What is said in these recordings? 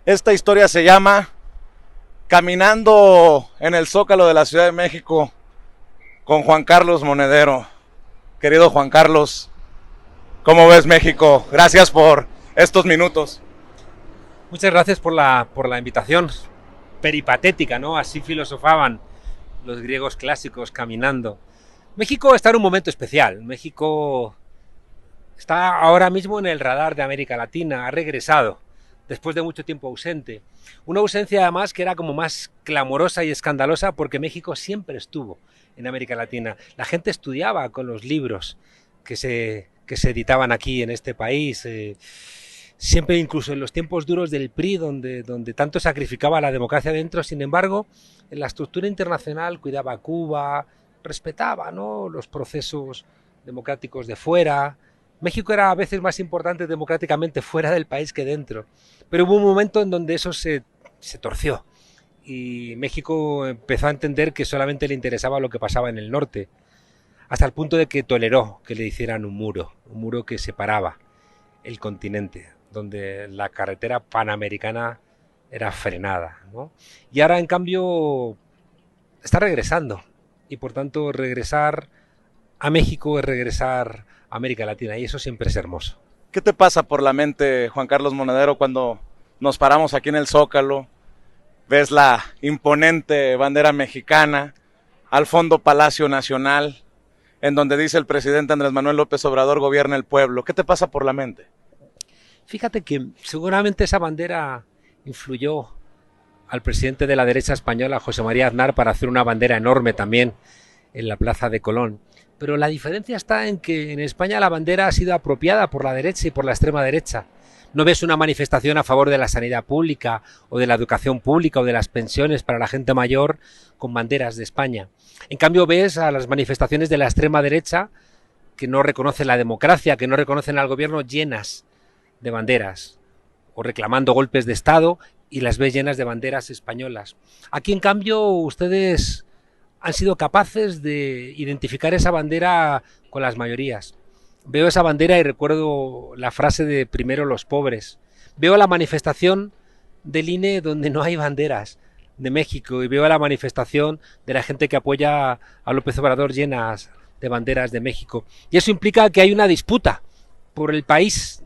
Esta historia se llama Caminando en el Zócalo de la Ciudad de México con Juan Carlos Monedero. Querido Juan Carlos, ¿cómo ves México? Gracias por estos minutos. Muchas gracias por la invitación peripatética, ¿no? Así filosofaban los griegos clásicos caminando. México está en un momento especial. México está ahora mismo en el radar de América Latina, ha regresado después de mucho tiempo ausente. Una ausencia además que era como más clamorosa y escandalosa porque México siempre estuvo en América Latina. La gente estudiaba con los libros que se editaban aquí en este país. Siempre, incluso en los tiempos duros del PRI, donde tanto sacrificaba la democracia dentro, sin embargo, en la estructura internacional cuidaba a Cuba, respetaba, ¿no?, los procesos democráticos de fuera. México era a veces más importante democráticamente fuera del país que dentro. Pero hubo un momento en donde eso se torció y México empezó a entender que solamente le interesaba lo que pasaba en el norte, hasta el punto de que toleró que le hicieran un muro que separaba el continente, donde la carretera panamericana era frenada, ¿no? Y ahora, en cambio, está regresando. Y por tanto, regresar a México es regresar a América Latina. Y eso siempre es hermoso. ¿Qué te pasa por la mente, Juan Carlos Monedero, cuando nos paramos aquí en el Zócalo? Ves la imponente bandera mexicana, al fondo Palacio Nacional, en donde dice el presidente Andrés Manuel López Obrador, gobierna el pueblo. ¿Qué te pasa por la mente? Fíjate que seguramente esa bandera influyó al presidente de la derecha española, José María Aznar, para hacer una bandera enorme también en la Plaza de Colón. Pero la diferencia está en que en España la bandera ha sido apropiada por la derecha y por la extrema derecha. No ves una manifestación a favor de la sanidad pública o de la educación pública o de las pensiones para la gente mayor con banderas de España. En cambio ves a las manifestaciones de la extrema derecha que no reconocen la democracia, que no reconocen al gobierno, llenas de banderas o reclamando golpes de Estado, y las ves llenas de banderas españolas. Aquí, en cambio, ustedes han sido capaces de identificar esa bandera con las mayorías. Veo esa bandera y recuerdo la frase de primero los pobres. Veo la manifestación del INE donde no hay banderas de México y veo la manifestación de la gente que apoya a López Obrador llenas de banderas de México. Y eso implica que hay una disputa por el país.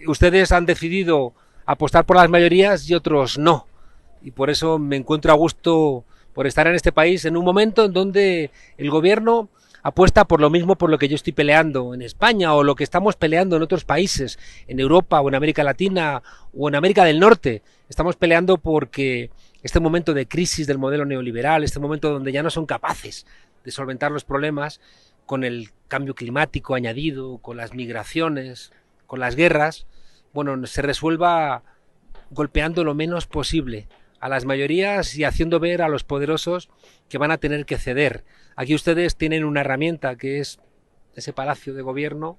Ustedes han decidido apostar por las mayorías y otros no. Y por eso me encuentro a gusto por estar en este país en un momento en donde el gobierno apuesta por lo mismo por lo que yo estoy peleando en España o lo que estamos peleando en otros países, en Europa o en América Latina o en América del Norte. Estamos peleando porque este momento de crisis del modelo neoliberal, este momento donde ya no son capaces de solventar los problemas con el cambio climático añadido, con las migraciones, con las guerras, bueno, se resuelva golpeando lo menos posible a las mayorías y haciendo ver a los poderosos que van a tener que ceder. Aquí ustedes tienen una herramienta que es ese palacio de gobierno,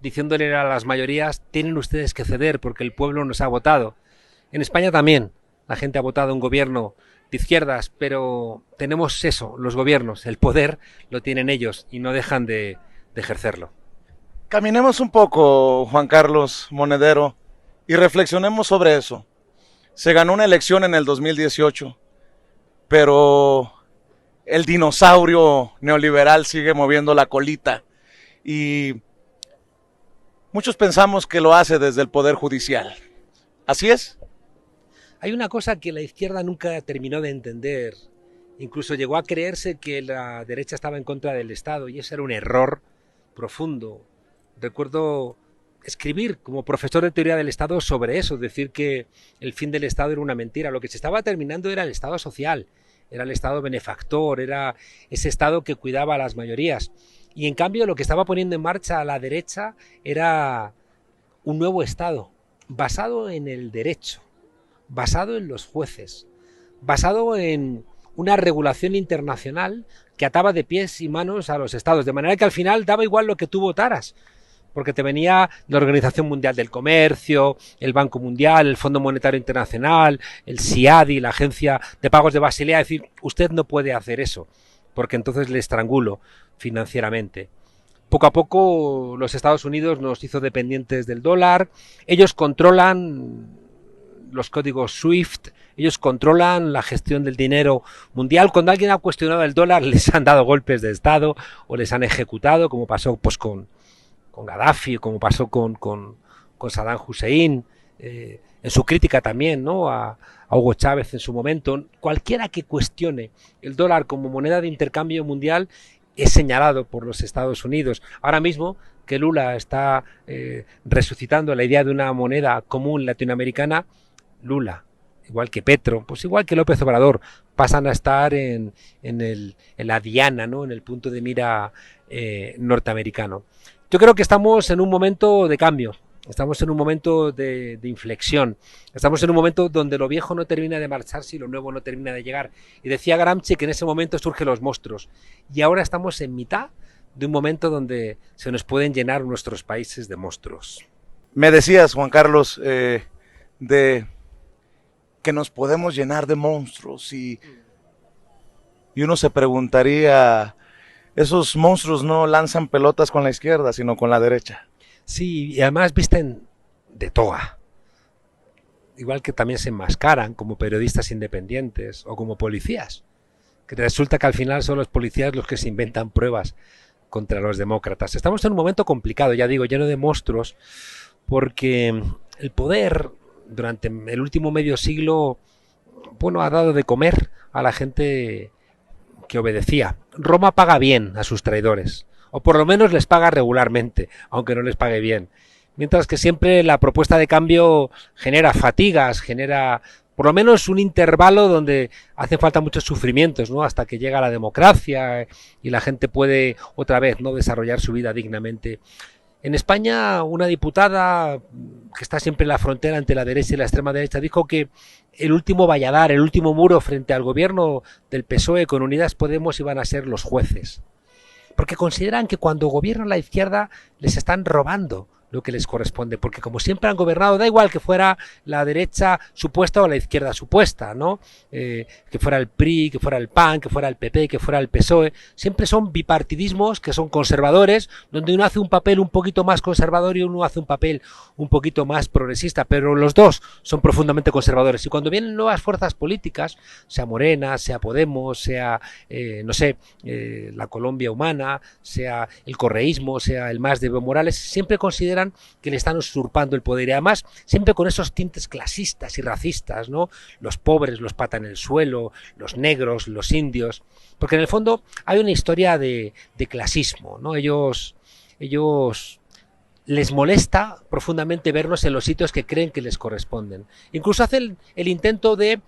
diciéndole a las mayorías, tienen ustedes que ceder porque el pueblo nos ha votado. En España también la gente ha votado un gobierno de izquierdas, pero tenemos eso, los gobiernos, el poder lo tienen ellos y no dejan de ejercerlo. Caminemos un poco, Juan Carlos Monedero, y reflexionemos sobre eso. Se ganó una elección en el 2018, pero el dinosaurio neoliberal sigue moviendo la colita y muchos pensamos que lo hace desde el Poder Judicial. ¿Así es? Hay una cosa que la izquierda nunca terminó de entender. Incluso llegó a creerse que la derecha estaba en contra del Estado y ese era un error profundo. Recuerdo escribir como profesor de teoría del Estado sobre eso, decir que el fin del Estado era una mentira. Lo que se estaba terminando era el Estado social, era el Estado benefactor, era ese Estado que cuidaba a las mayorías. Y en cambio lo que estaba poniendo en marcha a la derecha era un nuevo Estado, basado en el derecho, basado en los jueces, basado en una regulación internacional que ataba de pies y manos a los estados, de manera que al final daba igual lo que tú votaras, porque te venía la Organización Mundial del Comercio, el Banco Mundial, el Fondo Monetario Internacional, el SIADI, la Agencia de Pagos de Basilea, es decir, usted no puede hacer eso, porque entonces le estrangulo financieramente. Poco a poco los Estados Unidos nos hizo dependientes del dólar, ellos controlan los códigos SWIFT, ellos controlan la gestión del dinero mundial. Cuando alguien ha cuestionado el dólar, les han dado golpes de Estado o les han ejecutado, como pasó pues con Gaddafi, como pasó con Saddam Hussein, en su crítica también, ¿no?, a Hugo Chávez en su momento. Cualquiera que cuestione el dólar como moneda de intercambio mundial es señalado por los Estados Unidos. Ahora mismo que Lula está resucitando la idea de una moneda común latinoamericana, Lula, igual que Petro, pues igual que López Obrador, pasan a estar en la diana, ¿no?, en el punto de mira norteamericano. Yo creo que estamos en un momento de cambio. Estamos en un momento de inflexión. Estamos en un momento donde lo viejo no termina de marcharse y lo nuevo no termina de llegar. Y decía Gramsci que en ese momento surgen los monstruos. Y ahora estamos en mitad de un momento donde se nos pueden llenar nuestros países de monstruos. Me decías, Juan Carlos, de que nos podemos llenar de monstruos y uno se preguntaría, esos monstruos no lanzan pelotas con la izquierda, sino con la derecha. Sí, y además visten de toga. Igual que también se enmascaran como periodistas independientes o como policías. Que resulta que al final son los policías los que se inventan pruebas contra los demócratas. Estamos en un momento complicado, ya digo, lleno de monstruos, porque el poder durante el último medio siglo, bueno, ha dado de comer a la gente que obedecía. Roma paga bien a sus traidores, o por lo menos les paga regularmente, aunque no les pague bien. Mientras que siempre la propuesta de cambio genera fatigas, genera por lo menos un intervalo donde hacen falta muchos sufrimientos, ¿no?, hasta que llega la democracia y la gente puede otra vez, ¿no?, desarrollar su vida dignamente. En España, una diputada que está siempre en la frontera entre la derecha y la extrema derecha dijo que el último valladar, el último muro frente al gobierno del PSOE con Unidas Podemos iban a ser los jueces. Porque consideran que cuando gobierna la izquierda les están robando lo que les corresponde, porque como siempre han gobernado, da igual que fuera la derecha supuesta o la izquierda supuesta, ¿no? Que fuera el PRI, que fuera el PAN, que fuera el PP, que fuera el PSOE, siempre son bipartidismos que son conservadores, donde uno hace un papel un poquito más conservador y uno hace un papel un poquito más progresista, pero los dos son profundamente conservadores. Y cuando vienen nuevas fuerzas políticas, sea Morena, sea Podemos, sea, no sé, la Colombia Humana, sea el correísmo, sea el MAS de Evo Morales, siempre consideran que le están usurpando el poder, y además siempre con esos tintes clasistas y racistas, ¿no? Los pobres los pata en el suelo, los negros, los indios, porque en el fondo hay una historia de clasismo, ¿no? Ellos les molesta profundamente vernos en los sitios que creen que les corresponden. Incluso hacen el intento de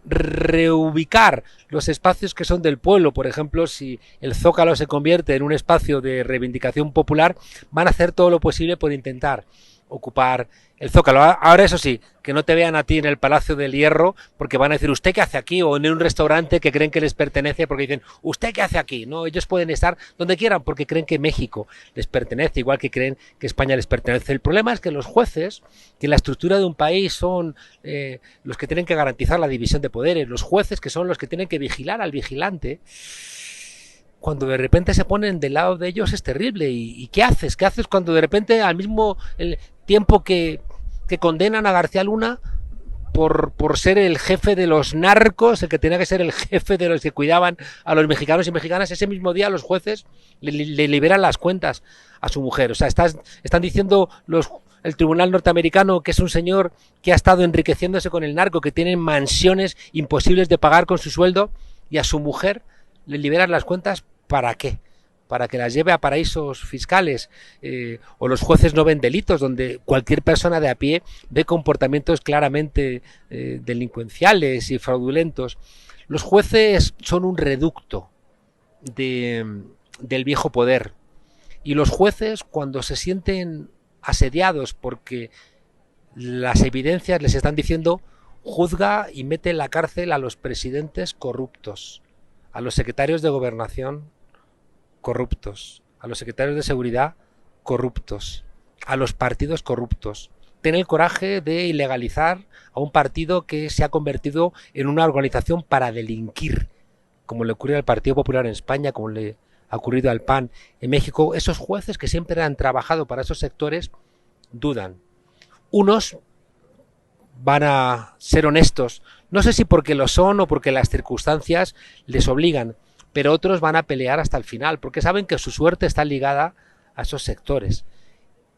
reubicar los espacios que son del pueblo. Por ejemplo, si el Zócalo se convierte en un espacio de reivindicación popular, van a hacer todo lo posible por intentar ocupar el Zócalo. Ahora, eso sí, que no te vean a ti en el Palacio del Hierro, porque van a decir, ¿usted qué hace aquí? O en un restaurante que creen que les pertenece, porque dicen, ¿usted qué hace aquí? No, ellos pueden estar donde quieran porque creen que México les pertenece, igual que creen que España les pertenece. El problema es que los jueces, que en la estructura de un país son los que tienen que garantizar la división de poderes, los jueces que son los que tienen que vigilar al vigilante, cuando de repente se ponen del lado de ellos es terrible. ¿Y qué haces? ¿Qué haces cuando de repente al mismo tiempo que condenan a García Luna por ser el jefe de los narcos, el que tenía que ser el jefe de los que cuidaban a los mexicanos y mexicanas, ese mismo día los jueces le liberan las cuentas a su mujer? O sea, están diciendo el tribunal norteamericano que es un señor que ha estado enriqueciéndose con el narco, que tiene mansiones imposibles de pagar con su sueldo, y a su mujer le liberan las cuentas. ¿Para qué? Para que las lleve a paraísos fiscales, o los jueces no ven delitos, donde cualquier persona de a pie ve comportamientos claramente delincuenciales y fraudulentos. Los jueces son un reducto del viejo poder, y los jueces, cuando se sienten asediados porque las evidencias les están diciendo, juzga y mete en la cárcel a los presidentes corruptos, a los secretarios de gobernación corruptos, a los secretarios de seguridad corruptos, a los partidos corruptos. Ten el coraje de ilegalizar a un partido que se ha convertido en una organización para delinquir, como le ocurrió al Partido Popular en España, como le ha ocurrido al PAN en México. Esos jueces que siempre han trabajado para esos sectores dudan. Unos van a ser honestos. No sé si porque lo son o porque las circunstancias les obligan, pero otros van a pelear hasta el final, porque saben que su suerte está ligada a esos sectores.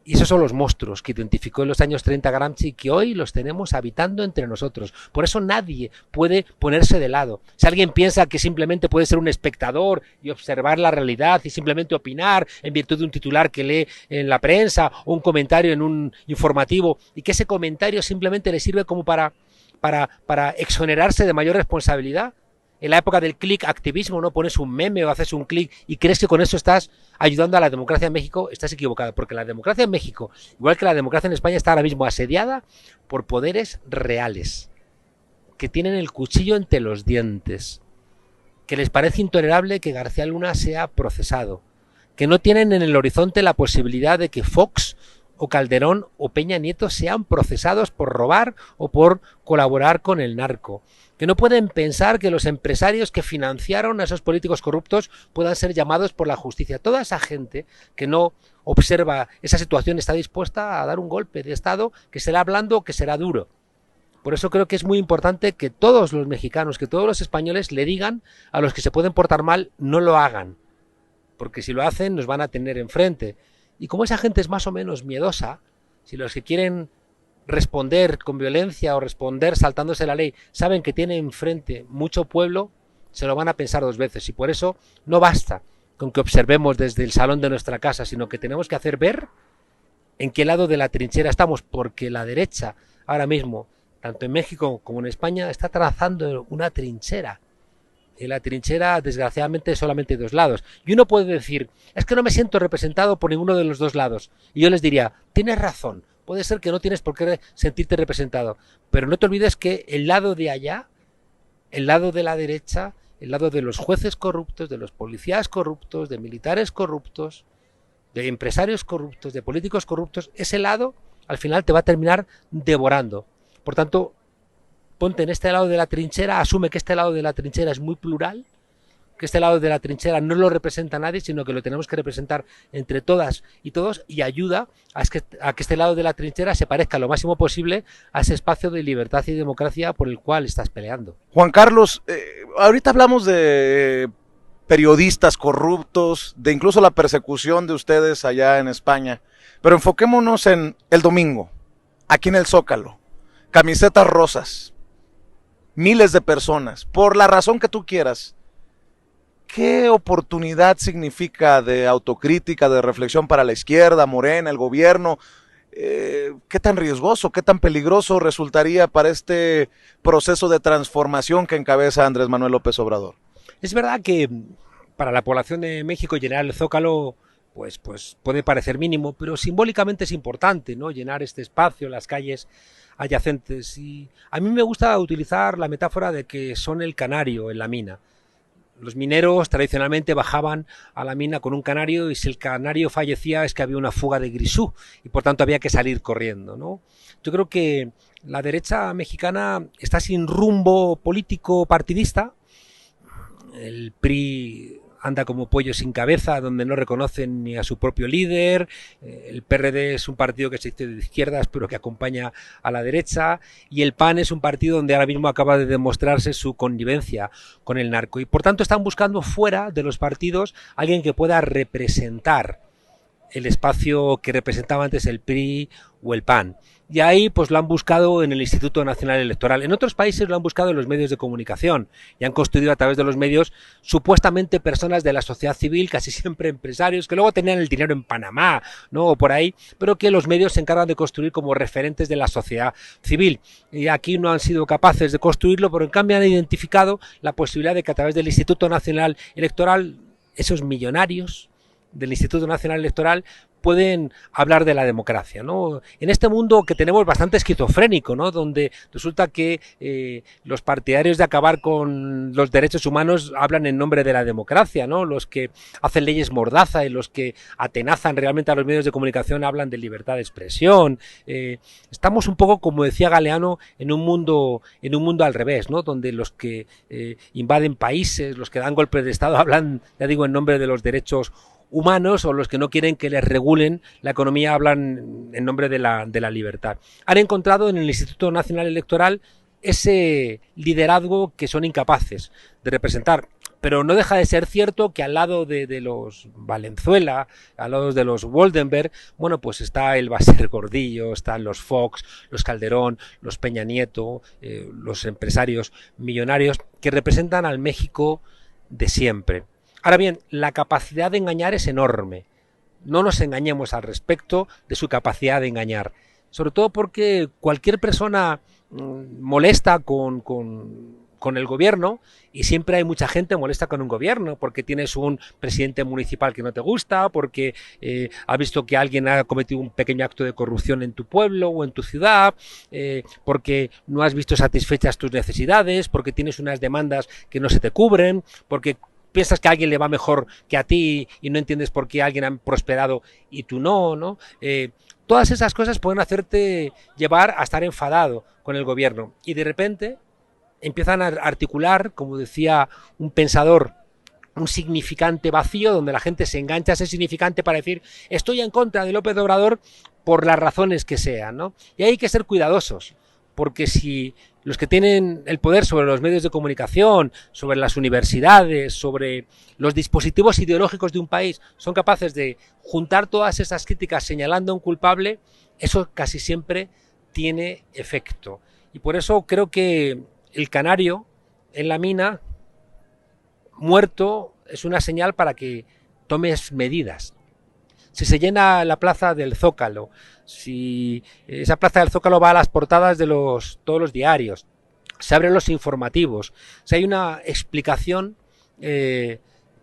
Y esos son los monstruos que identificó en los años 30 Gramsci y que hoy los tenemos habitando entre nosotros. Por eso nadie puede ponerse de lado. Si alguien piensa que simplemente puede ser un espectador y observar la realidad y simplemente opinar en virtud de un titular que lee en la prensa o un comentario en un informativo y que ese comentario simplemente le sirve como para exonerarse de mayor responsabilidad. En la época del click activismo, no pones un meme o haces un clic y crees que con eso estás ayudando a la democracia en México, estás equivocado, porque la democracia en México, igual que la democracia en España, está ahora mismo asediada por poderes reales, que tienen el cuchillo entre los dientes, que les parece intolerable que García Luna sea procesado, que no tienen en el horizonte la posibilidad de que Fox o Calderón o Peña Nieto sean procesados por robar o por colaborar con el narco, que no pueden pensar que los empresarios que financiaron a esos políticos corruptos puedan ser llamados por la justicia. Toda esa gente que no observa esa situación está dispuesta a dar un golpe de Estado que será blando o que será duro. Por eso creo que es muy importante que todos los mexicanos, que todos los españoles le digan a los que se pueden portar mal, no lo hagan, porque si lo hacen nos van a tener enfrente. Y como esa gente es más o menos miedosa, si los que quieren responder con violencia o responder saltándose la ley saben que tiene enfrente mucho pueblo, se lo van a pensar dos veces. Y por eso no basta con que observemos desde el salón de nuestra casa, sino que tenemos que hacer ver en qué lado de la trinchera estamos, porque la derecha ahora mismo, tanto en México como en España, está trazando una trinchera. En la trinchera, desgraciadamente, solamente hay dos lados. Y uno puede decir, es que no me siento representado por ninguno de los dos lados. Y yo les diría, tienes razón, puede ser que no tienes por qué sentirte representado, pero no te olvides que el lado de allá, el lado de la derecha, el lado de los jueces corruptos, de los policías corruptos, de militares corruptos, de empresarios corruptos, de políticos corruptos, ese lado al final te va a terminar devorando. Por tanto, ponte en este lado de la trinchera, asume que este lado de la trinchera es muy plural, que este lado de la trinchera no lo representa nadie, sino que lo tenemos que representar entre todas y todos, y ayuda a que este lado de la trinchera se parezca lo máximo posible a ese espacio de libertad y democracia por el cual estás peleando. Juan Carlos, ahorita hablamos de periodistas corruptos, de incluso la persecución de ustedes allá en España, pero enfoquémonos en el domingo, aquí en el Zócalo, camisetas rosas, miles de personas, por la razón que tú quieras. ¿Qué oportunidad significa de autocrítica, de reflexión para la izquierda, Morena, el gobierno? ¿Qué tan riesgoso, qué tan peligroso resultaría para este proceso de transformación que encabeza Andrés Manuel López Obrador? Es verdad que para la población de México llenar el Zócalo pues puede parecer mínimo, pero simbólicamente es importante, ¿no? Llenar este espacio, las calles adyacentes. Y a mí me gusta utilizar la metáfora de que son el canario en la mina. Los mineros tradicionalmente bajaban a la mina con un canario y si el canario fallecía es que había una fuga de grisú y por tanto había que salir corriendo, ¿no? Yo creo que la derecha mexicana está sin rumbo político partidista. El PRI anda como pollo sin cabeza, donde no reconocen ni a su propio líder. El PRD es un partido que se dice de izquierdas, pero que acompaña a la derecha. Y el PAN es un partido donde ahora mismo acaba de demostrarse su connivencia con el narco. Y por tanto están buscando fuera de los partidos alguien que pueda representar el espacio que representaba antes el PRI o el PAN. Y ahí pues lo han buscado en el Instituto Nacional Electoral. En otros países lo han buscado en los medios de comunicación y han construido a través de los medios supuestamente personas de la sociedad civil, casi siempre empresarios, que luego tenían el dinero en Panamá, ¿no? O por ahí, pero que los medios se encargan de construir como referentes de la sociedad civil. Y aquí no han sido capaces de construirlo, pero en cambio han identificado la posibilidad de que a través del Instituto Nacional Electoral esos millonarios del Instituto Nacional Electoral pueden hablar de la democracia, ¿no? En este mundo que tenemos bastante esquizofrénico, ¿no? Donde resulta que los partidarios de acabar con los derechos humanos hablan en nombre de la democracia, ¿no? Los que hacen leyes mordaza y los que atenazan realmente a los medios de comunicación hablan de libertad de expresión. Estamos un poco, como decía Galeano, en un mundo al revés, ¿no? Donde los que invaden países, los que dan golpes de Estado hablan, ya digo, en nombre de los derechos humanos o los que no quieren que les regulen la economía hablan en nombre de la libertad. Han encontrado en el Instituto Nacional Electoral ese liderazgo que son incapaces de representar. Pero no deja de ser cierto que al lado de los Valenzuela, al lado de los Woldenberg, bueno, pues está el Baser Gordillo, están los Fox, los Calderón, los Peña Nieto, los empresarios millonarios que representan al México de siempre. Ahora bien, la capacidad de engañar es enorme. No nos engañemos al respecto de su capacidad de engañar. Sobre todo porque cualquier persona molesta con el gobierno, y siempre hay mucha gente molesta con un gobierno porque tienes un presidente municipal que no te gusta, porque has visto que alguien ha cometido un pequeño acto de corrupción en tu pueblo o en tu ciudad, porque no has visto satisfechas tus necesidades, porque tienes unas demandas que no se te cubren, porque piensas que a alguien le va mejor que a ti y no entiendes por qué alguien ha prosperado y tú no, ¿no? Todas esas cosas pueden hacerte llevar a estar enfadado con el gobierno y de repente empiezan a articular, como decía un pensador, un significante vacío donde la gente se engancha a ese significante para decir estoy en contra de López Obrador por las razones que sean, ¿no? Y hay que ser cuidadosos, porque si los que tienen el poder sobre los medios de comunicación, sobre las universidades, sobre los dispositivos ideológicos de un país, son capaces de juntar todas esas críticas señalando a un culpable, eso casi siempre tiene efecto. Y por eso creo que el canario en la mina muerto es una señal para que tomes medidas. Si se llena la plaza del Zócalo, si esa plaza del Zócalo va a las portadas de todos los diarios, se abren los informativos, si hay una explicación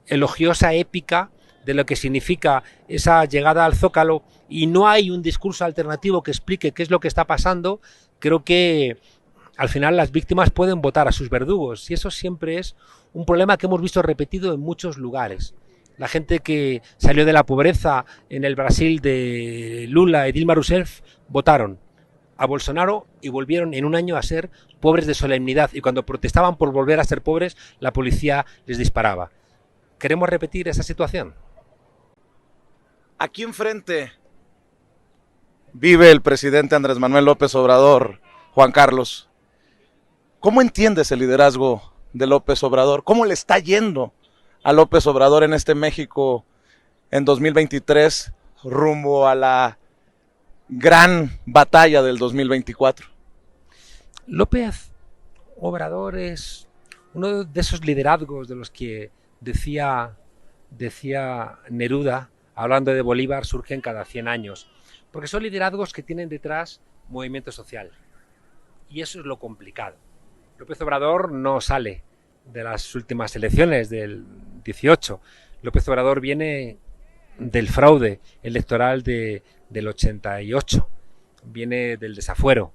elogiosa, épica, de lo que significa esa llegada al Zócalo y no hay un discurso alternativo que explique qué es lo que está pasando, creo que al final las víctimas pueden votar a sus verdugos y eso siempre es un problema que hemos visto repetido en muchos lugares. La gente que salió de la pobreza en el Brasil de Lula y Dilma Rousseff votaron a Bolsonaro y volvieron en un año a ser pobres de solemnidad y cuando protestaban por volver a ser pobres la policía les disparaba. ¿Queremos repetir esa situación? Aquí enfrente vive el presidente Andrés Manuel López Obrador, Juan Carlos. ¿Cómo entiendes el liderazgo de López Obrador? ¿Cómo le está yendo a López Obrador en este México en 2023 rumbo a la gran batalla del 2024? López Obrador es uno de esos liderazgos de los que decía Neruda, hablando de Bolívar, surgen cada 100 años, porque son liderazgos que tienen detrás movimiento social. Y eso es lo complicado. López Obrador no sale de las últimas elecciones del 18. López Obrador viene del fraude electoral del 88. Viene del desafuero.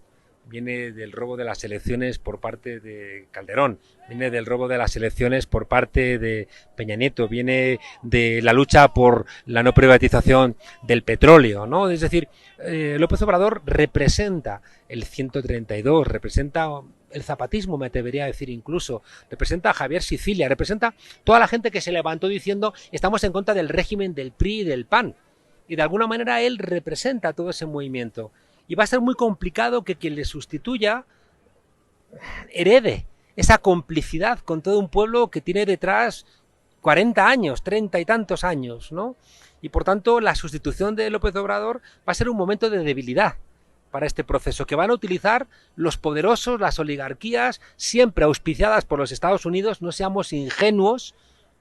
Viene del robo de las elecciones por parte de Calderón, viene del robo de las elecciones por parte de Peña Nieto, viene de la lucha por la no privatización del petróleo, ¿no? Es decir, López Obrador representa el 132, representa el zapatismo, me atrevería a decir incluso, representa a Javier Sicilia, representa toda la gente que se levantó diciendo estamos en contra del régimen del PRI y del PAN. Y de alguna manera él representa todo ese movimiento. Y va a ser muy complicado que quien le sustituya herede esa complicidad con todo un pueblo que tiene detrás 40 años, 30 y tantos años, ¿no? Y por tanto la sustitución de López Obrador va a ser un momento de debilidad para este proceso, que van a utilizar los poderosos, las oligarquías, siempre auspiciadas por los Estados Unidos. No seamos ingenuos,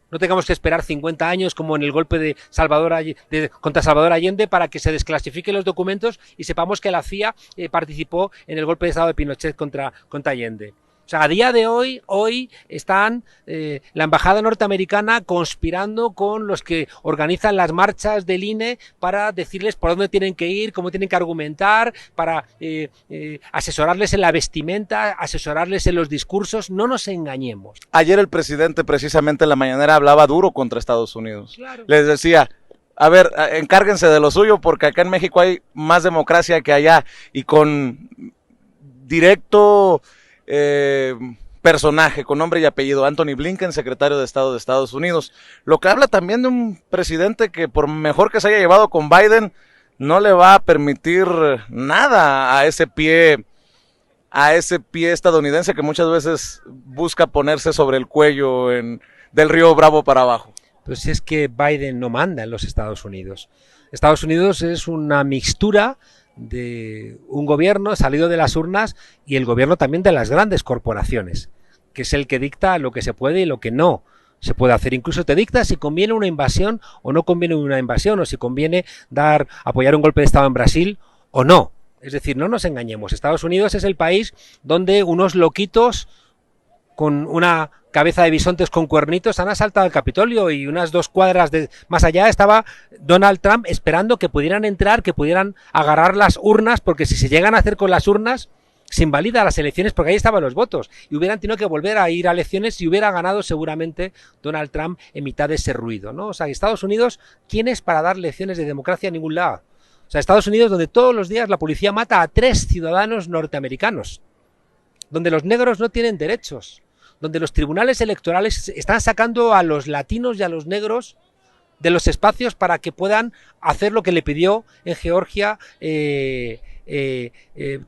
no tengamos que esperar 50 años como en el golpe de contra Salvador Allende para que se desclasifiquen los documentos y sepamos que la CIA participó en el golpe de estado de Pinochet contra Allende. O sea, a día de hoy están la embajada norteamericana conspirando con los que organizan las marchas del INE para decirles por dónde tienen que ir, cómo tienen que argumentar, para asesorarles en la vestimenta, asesorarles en los discursos. No nos engañemos. Ayer el presidente precisamente en la mañanera hablaba duro contra Estados Unidos. Claro. Les decía, a ver, encárguense de lo suyo porque acá en México hay más democracia que allá y con directo personaje con nombre y apellido, Anthony Blinken, secretario de Estado de Estados Unidos. Lo que habla también de un presidente que por mejor que se haya llevado con Biden, no le va a permitir nada a ese pie estadounidense que muchas veces busca ponerse sobre el cuello del río Bravo para abajo. Pero si es que Biden no manda en los Estados Unidos. Estados Unidos es una mixtura de un gobierno salido de las urnas y el gobierno también de las grandes corporaciones, que es el que dicta lo que se puede y lo que no se puede hacer. Incluso te dicta si conviene una invasión o no conviene una invasión, o si conviene apoyar un golpe de Estado en Brasil o no. Es decir, no nos engañemos, Estados Unidos es el país donde unos loquitos con una cabeza de bisontes con cuernitos han asaltado el Capitolio, y unas 2 cuadras más allá estaba Donald Trump esperando que pudieran entrar, que pudieran agarrar las urnas, porque si se llegan a hacer con las urnas se invalida las elecciones, porque ahí estaban los votos y hubieran tenido que volver a ir a elecciones y hubiera ganado seguramente Donald Trump en mitad de ese ruido, ¿no? O sea, Estados Unidos, ¿quién es para dar lecciones de democracia a ningún lado? O sea, Estados Unidos, donde todos los días la policía mata a 3 ciudadanos norteamericanos, donde los negros no tienen derechos, donde los tribunales electorales están sacando a los latinos y a los negros de los espacios para que puedan hacer lo que le pidió en Georgia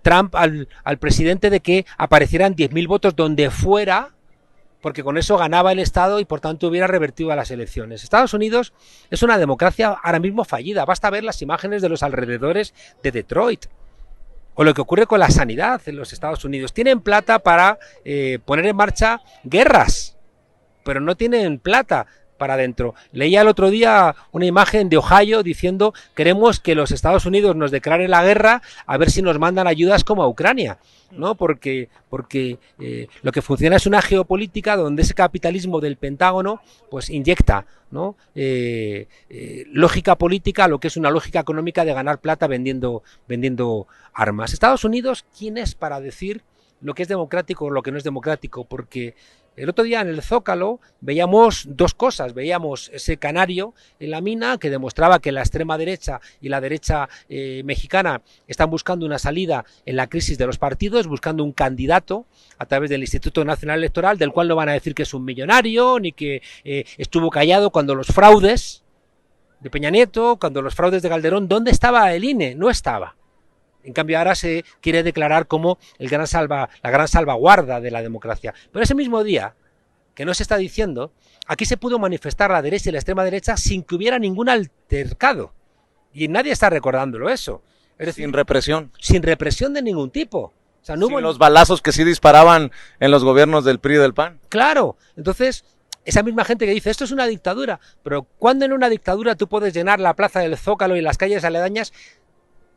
Trump al presidente, de que aparecieran 10.000 votos donde fuera, porque con eso ganaba el Estado y por tanto hubiera revertido a las elecciones. Estados Unidos es una democracia ahora mismo fallida. Basta ver las imágenes de los alrededores de Detroit, o lo que ocurre con la sanidad en los Estados Unidos. Tienen plata para poner en marcha guerras, pero no tienen plata para adentro. Leía el otro día una imagen de Ohio diciendo: queremos que los Estados Unidos nos declaren la guerra, a ver si nos mandan ayudas como a Ucrania, ¿no? Porque lo que funciona es una geopolítica donde ese capitalismo del Pentágono pues inyecta, ¿no? Lógica política a lo que es una lógica económica de ganar plata vendiendo armas. Estados Unidos, ¿quién es para decir lo que es democrático o lo que no es democrático? Porque el otro día en el Zócalo veíamos 2 cosas. Veíamos ese canario en la mina que demostraba que la extrema derecha y la derecha mexicana están buscando una salida en la crisis de los partidos, buscando un candidato a través del Instituto Nacional Electoral, del cual no van a decir que es un millonario ni que estuvo callado cuando los fraudes de Peña Nieto, cuando los fraudes de Calderón. ¿Dónde estaba el INE? No estaba. En cambio ahora se quiere declarar como la gran salvaguarda de la democracia. Pero ese mismo día, que no se está diciendo, aquí se pudo manifestar la derecha y la extrema derecha sin que hubiera ningún altercado. Y nadie está recordándolo eso. Es decir, sin represión. Sin represión de ningún tipo. O sea, no sin hubo los balazos que sí disparaban en los gobiernos del PRI y del PAN. Claro. Entonces, esa misma gente que dice esto es una dictadura, pero ¿cuándo en una dictadura tú puedes llenar la plaza del Zócalo y las calles aledañas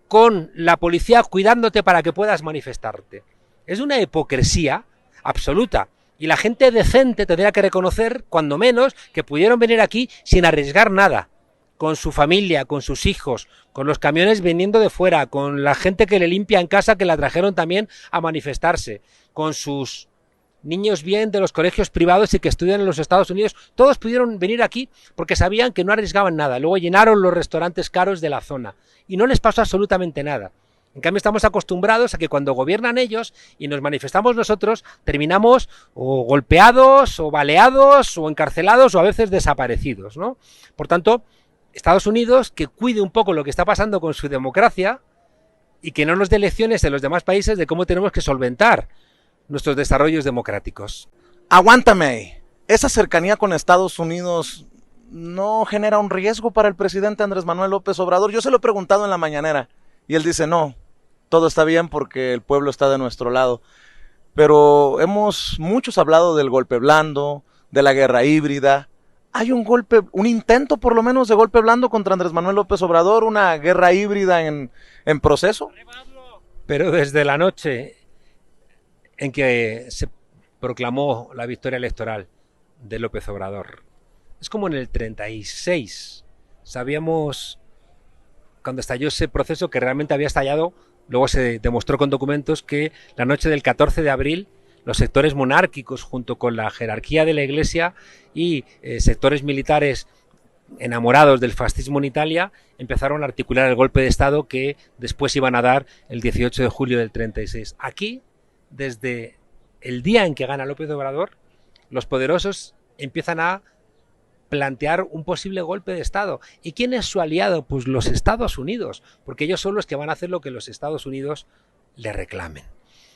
con la policía cuidándote para que puedas manifestarte? Es una hipocresía absoluta. Y la gente decente tendría que reconocer, cuando menos, que pudieron venir aquí sin arriesgar nada, con su familia, con sus hijos, con los camiones viniendo de fuera, con la gente que le limpia en casa, que la trajeron también a manifestarse, con sus niños bien de los colegios privados y que estudian en los Estados Unidos. Todos pudieron venir aquí porque sabían que no arriesgaban nada. Luego llenaron los restaurantes caros de la zona y no les pasó absolutamente nada. En cambio estamos acostumbrados a que cuando gobiernan ellos y nos manifestamos nosotros, terminamos o golpeados o baleados o encarcelados o a veces desaparecidos, ¿no? Por tanto, Estados Unidos, que cuide un poco lo que está pasando con su democracia y que no nos dé lecciones en los demás países de cómo tenemos que solventar nuestros desarrollos democráticos. Aguántame, esa cercanía con Estados Unidos no genera un riesgo para el presidente Andrés Manuel López Obrador. Yo se lo he preguntado en la mañanera y él dice no, todo está bien porque el pueblo está de nuestro lado. Pero muchos hablado del golpe blando, de la guerra híbrida. Hay un intento por lo menos de golpe blando contra Andrés Manuel López Obrador, una guerra híbrida en proceso. Pero desde la noche en que se proclamó la victoria electoral de López Obrador, es como en el 36, sabíamos cuando estalló ese proceso que realmente había estallado. Luego se demostró con documentos que la noche del 14 de abril los sectores monárquicos, junto con la jerarquía de la Iglesia y sectores militares enamorados del fascismo en Italia, empezaron a articular el golpe de Estado que después iban a dar el 18 de julio del 36. Aquí, desde el día en que gana López Obrador, los poderosos empiezan a plantear un posible golpe de Estado. ¿Y quién es su aliado? Pues los Estados Unidos, porque ellos son los que van a hacer lo que los Estados Unidos le reclamen.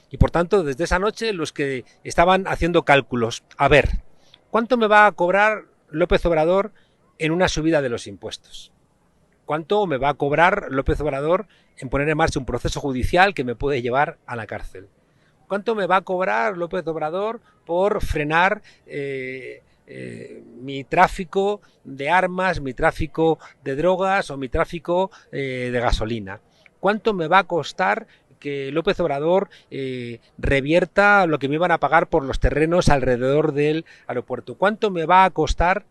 Y por tanto, desde esa noche, los que estaban haciendo cálculos, a ver, ¿cuánto me va a cobrar López Obrador en una subida de los impuestos? ¿Cuánto me va a cobrar López Obrador en poner en marcha un proceso judicial que me puede llevar a la cárcel? ¿Cuánto me va a cobrar López Obrador por frenar mi tráfico de armas, mi tráfico de drogas o mi tráfico de gasolina? ¿Cuánto me va a costar que López Obrador revierta lo que me iban a pagar por los terrenos alrededor del aeropuerto? ¿Cuánto me va a costar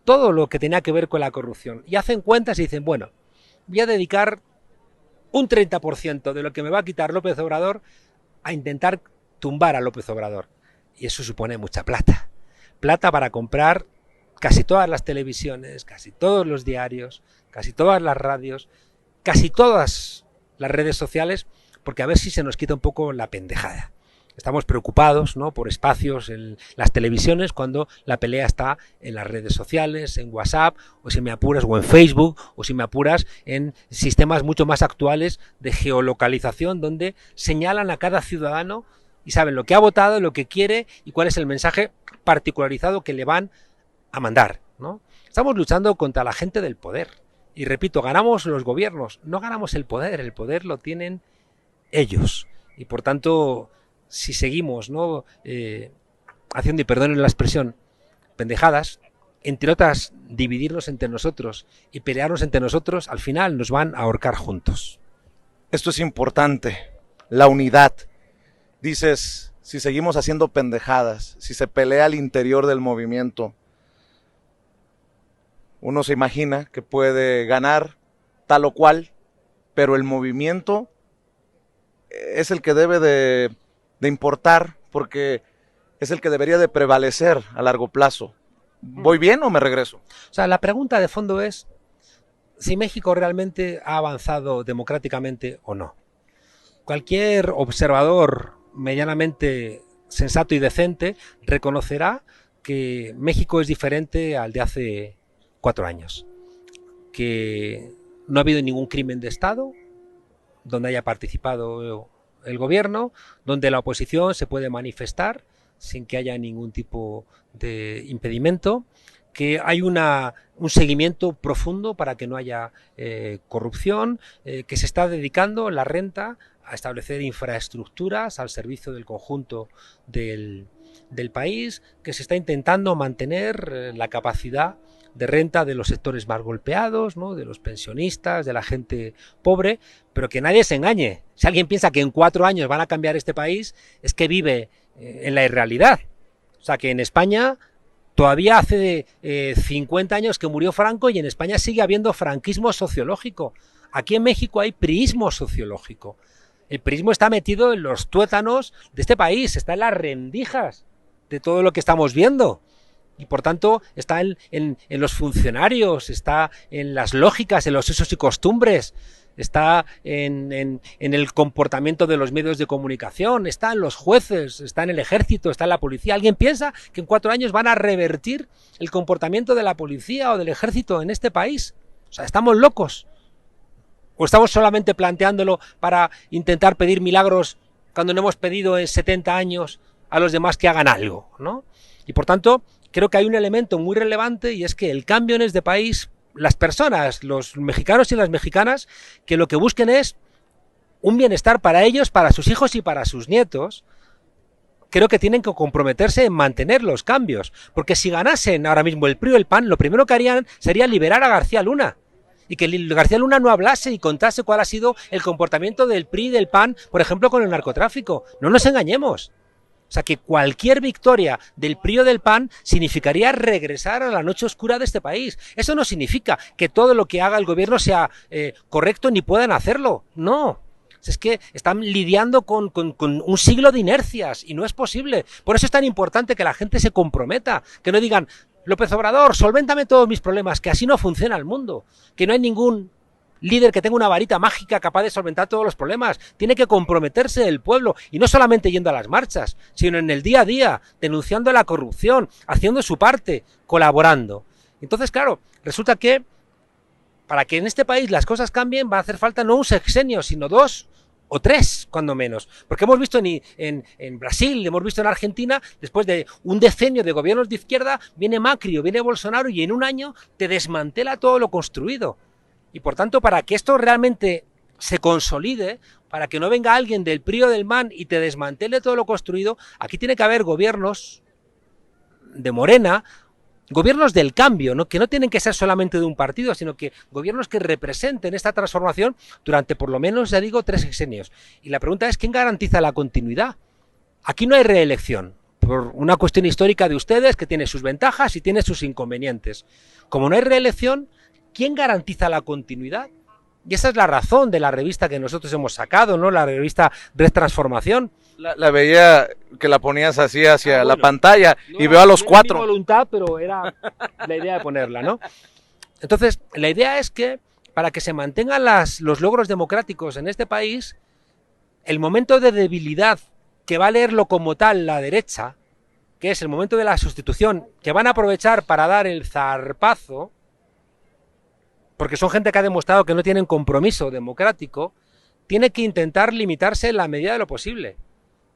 todo lo que tenía que ver con la corrupción? Y hacen cuentas y dicen, bueno, voy a dedicar un 30% de lo que me va a quitar López Obrador a intentar tumbar a López Obrador. Y eso supone mucha plata. Plata para comprar casi todas las televisiones, casi todos los diarios, casi todas las radios, casi todas las redes sociales, porque a ver si se nos quita un poco la pendejada. Estamos preocupados, ¿no?, por espacios en las televisiones cuando la pelea está en las redes sociales, en WhatsApp, o si me apuras, o en Facebook, o si me apuras en sistemas mucho más actuales de geolocalización donde señalan a cada ciudadano y saben lo que ha votado, lo que quiere y cuál es el mensaje particularizado que le van a mandar, ¿no? Estamos luchando contra la gente del poder. Y repito, ganamos los gobiernos, no ganamos el poder lo tienen ellos. Y por tanto, si seguimos, ¿no?, haciendo, y perdonen la expresión, pendejadas, entre otras, dividirnos entre nosotros y pelearnos entre nosotros, al final nos van a ahorcar juntos. Esto es importante, la unidad. Dices, si seguimos haciendo pendejadas, si se pelea al interior del movimiento, uno se imagina que puede ganar tal o cual, pero el movimiento es el que debe de importar, porque es el que debería de prevalecer a largo plazo. ¿Voy bien o me regreso? O sea, la pregunta de fondo es si México realmente ha avanzado democráticamente o no. Cualquier observador medianamente sensato y decente reconocerá que México es diferente al de hace 4 años, que no ha habido ningún crimen de Estado donde haya participado el gobierno, donde la oposición se puede manifestar sin que haya ningún tipo de impedimento, que hay un seguimiento profundo para que no haya corrupción, que se está dedicando la renta a establecer infraestructuras al servicio del conjunto del país, que se está intentando mantener la capacidad de renta de los sectores más golpeados, ¿no?, de los pensionistas, de la gente pobre, pero que nadie se engañe. Si alguien piensa que en 4 años van a cambiar este país, es que vive en la irrealidad. O sea, que en España todavía hace 50 años que murió Franco y en España sigue habiendo franquismo sociológico. Aquí en México hay priismo sociológico. El priismo está metido en los tuétanos de este país, está en las rendijas de todo lo que estamos viendo. Y por tanto está en los funcionarios, está en las lógicas, en los usos y costumbres, está en el comportamiento de los medios de comunicación, está en los jueces, está en el ejército, está en la policía. ¿Alguien piensa que en 4 años van a revertir el comportamiento de la policía o del ejército en este país? O sea, ¿estamos locos? ¿O estamos solamente planteándolo para intentar pedir milagros cuando no hemos pedido en 70 años a los demás que hagan algo, ¿no? Y por tanto, creo que hay un elemento muy relevante y es que el cambio en este país, las personas, los mexicanos y las mexicanas, que lo que busquen es un bienestar para ellos, para sus hijos y para sus nietos, creo que tienen que comprometerse en mantener los cambios. Porque si ganasen ahora mismo el PRI o el PAN, lo primero que harían sería liberar a García Luna. Y que García Luna no hablase y contase cuál ha sido el comportamiento del PRI y del PAN, por ejemplo, con el narcotráfico. No nos engañemos. O sea, que cualquier victoria del PRI o del PAN significaría regresar a la noche oscura de este país. Eso no significa que todo lo que haga el gobierno sea correcto ni puedan hacerlo. No. Es que están lidiando con un siglo de inercias y no es posible. Por eso es tan importante que la gente se comprometa, que no digan, López Obrador, solvéntame todos mis problemas, que así no funciona el mundo, que no hay ningún líder que tenga una varita mágica capaz de solventar todos los problemas. Tiene que comprometerse el pueblo, y no solamente yendo a las marchas, sino en el día a día, denunciando la corrupción, haciendo su parte, colaborando. Entonces, claro, resulta que para que en este país las cosas cambien va a hacer falta no un sexenio, sino 2 o 3, cuando menos. Porque hemos visto en Brasil, hemos visto en Argentina, después de un decenio de gobiernos de izquierda, viene Macri o viene Bolsonaro y en un año te desmantela todo lo construido. Y por tanto, para que esto realmente se consolide, para que no venga alguien del PRI o del MAN y te desmantele todo lo construido, aquí tiene que haber gobiernos de Morena, gobiernos del cambio, ¿no? Que no tienen que ser solamente de un partido, sino que gobiernos que representen esta transformación durante por lo menos, ya digo, 3 sexenios. Y la pregunta es, ¿quién garantiza la continuidad? Aquí no hay reelección, por una cuestión histórica de ustedes que tiene sus ventajas y tiene sus inconvenientes. Como no hay reelección, ¿quién garantiza la continuidad? Y esa es la razón de la revista que nosotros hemos sacado, ¿no? La revista Red Transformación. La veía que la ponías así hacia la pantalla y veo a los 4. No era mi voluntad, pero era la idea de ponerla, ¿no? Entonces, la idea es que para que se mantengan los logros democráticos en este país, el momento de debilidad que va a leerlo como tal la derecha, que es el momento de la sustitución, que van a aprovechar para dar el zarpazo, porque son gente que ha demostrado que no tienen compromiso democrático, tiene que intentar limitarse en la medida de lo posible.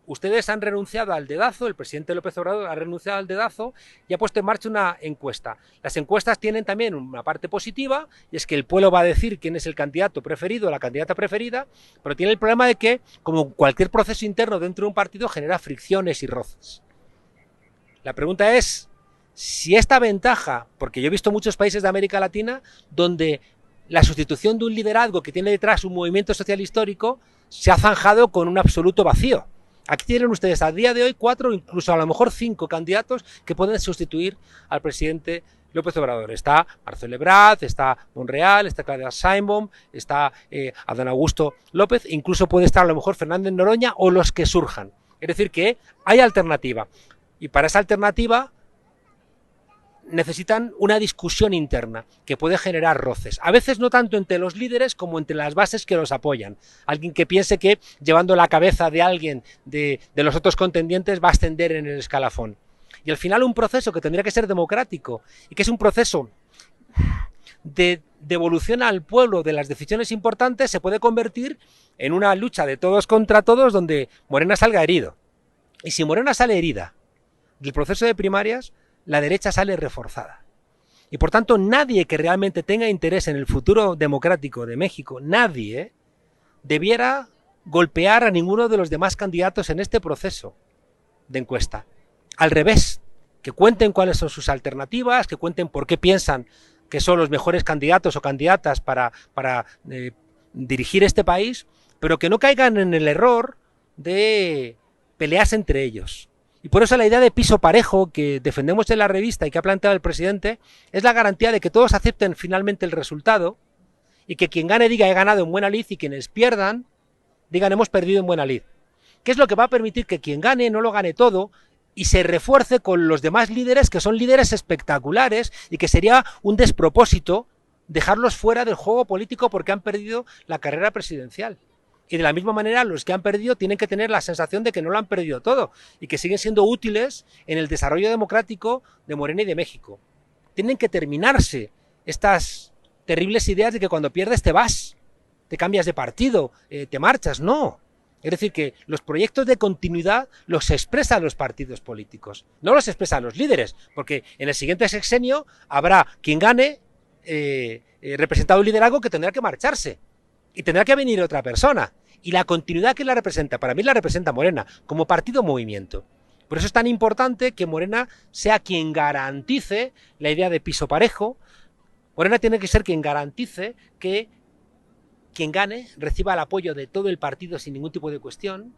Ustedes han renunciado al dedazo, el presidente López Obrador ha renunciado al dedazo y ha puesto en marcha una encuesta. Las encuestas tienen también una parte positiva, y es que el pueblo va a decir quién es el candidato preferido o la candidata preferida, pero tiene el problema de que, como cualquier proceso interno dentro de un partido, genera fricciones y roces. La pregunta es, si esta ventaja, porque yo he visto muchos países de América Latina donde la sustitución de un liderazgo que tiene detrás un movimiento social histórico se ha zanjado con un absoluto vacío. Aquí tienen ustedes a día de hoy 4, incluso a lo mejor 5 candidatos que pueden sustituir al presidente López Obrador. Está Marcelo Ebrard, está Monreal, está Claudia Sheinbaum, está Adán Augusto López, incluso puede estar a lo mejor Fernández Noroña o los que surjan. Es decir, que hay alternativa. Y para esa alternativa necesitan una discusión interna que puede generar roces. A veces no tanto entre los líderes como entre las bases que los apoyan. Alguien que piense que llevando la cabeza de alguien de los otros contendientes va a ascender en el escalafón. Y al final un proceso que tendría que ser democrático y que es un proceso de devolución al pueblo de las decisiones importantes se puede convertir en una lucha de todos contra todos donde Morena salga herido. Y si Morena sale herida del proceso de primarias, la derecha sale reforzada. Y por tanto, nadie que realmente tenga interés en el futuro democrático de México, nadie debiera golpear a ninguno de los demás candidatos en este proceso de encuesta. Al revés, que cuenten cuáles son sus alternativas, que cuenten por qué piensan que son los mejores candidatos o candidatas para dirigir este país, pero que no caigan en el error de pelearse entre ellos. Y por eso la idea de piso parejo que defendemos en la revista y que ha planteado el presidente es la garantía de que todos acepten finalmente el resultado y que quien gane diga he ganado en buena lid y quienes pierdan digan hemos perdido en buena lid. ¿Qué es lo que va a permitir que quien gane no lo gane todo y se refuerce con los demás líderes que son líderes espectaculares y que sería un despropósito dejarlos fuera del juego político porque han perdido la carrera presidencial? Y de la misma manera, los que han perdido tienen que tener la sensación de que no lo han perdido todo y que siguen siendo útiles en el desarrollo democrático de Morena y de México. Tienen que terminarse estas terribles ideas de que cuando pierdes te vas, te cambias de partido, te marchas. No. Es decir, que los proyectos de continuidad los expresan los partidos políticos, no los expresan los líderes, porque en el siguiente sexenio habrá quien gane representado un liderazgo que tendrá que marcharse. Y tendrá que venir otra persona. Y la continuidad que la representa, para mí la representa Morena, como partido movimiento. Por eso es tan importante que Morena sea quien garantice la idea de piso parejo. Morena tiene que ser quien garantice que quien gane reciba el apoyo de todo el partido sin ningún tipo de cuestión.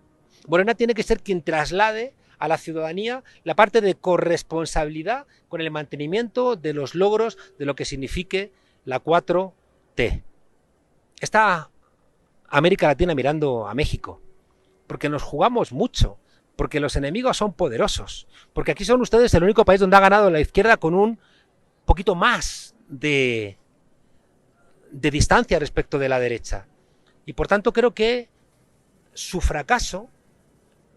Morena tiene que ser quien traslade a la ciudadanía la parte de corresponsabilidad con el mantenimiento de los logros de lo que signifique la 4T. Está América Latina mirando a México, porque nos jugamos mucho, porque los enemigos son poderosos, porque aquí son ustedes el único país donde ha ganado la izquierda con un poquito más de de distancia respecto de la derecha. Y por tanto creo que su fracaso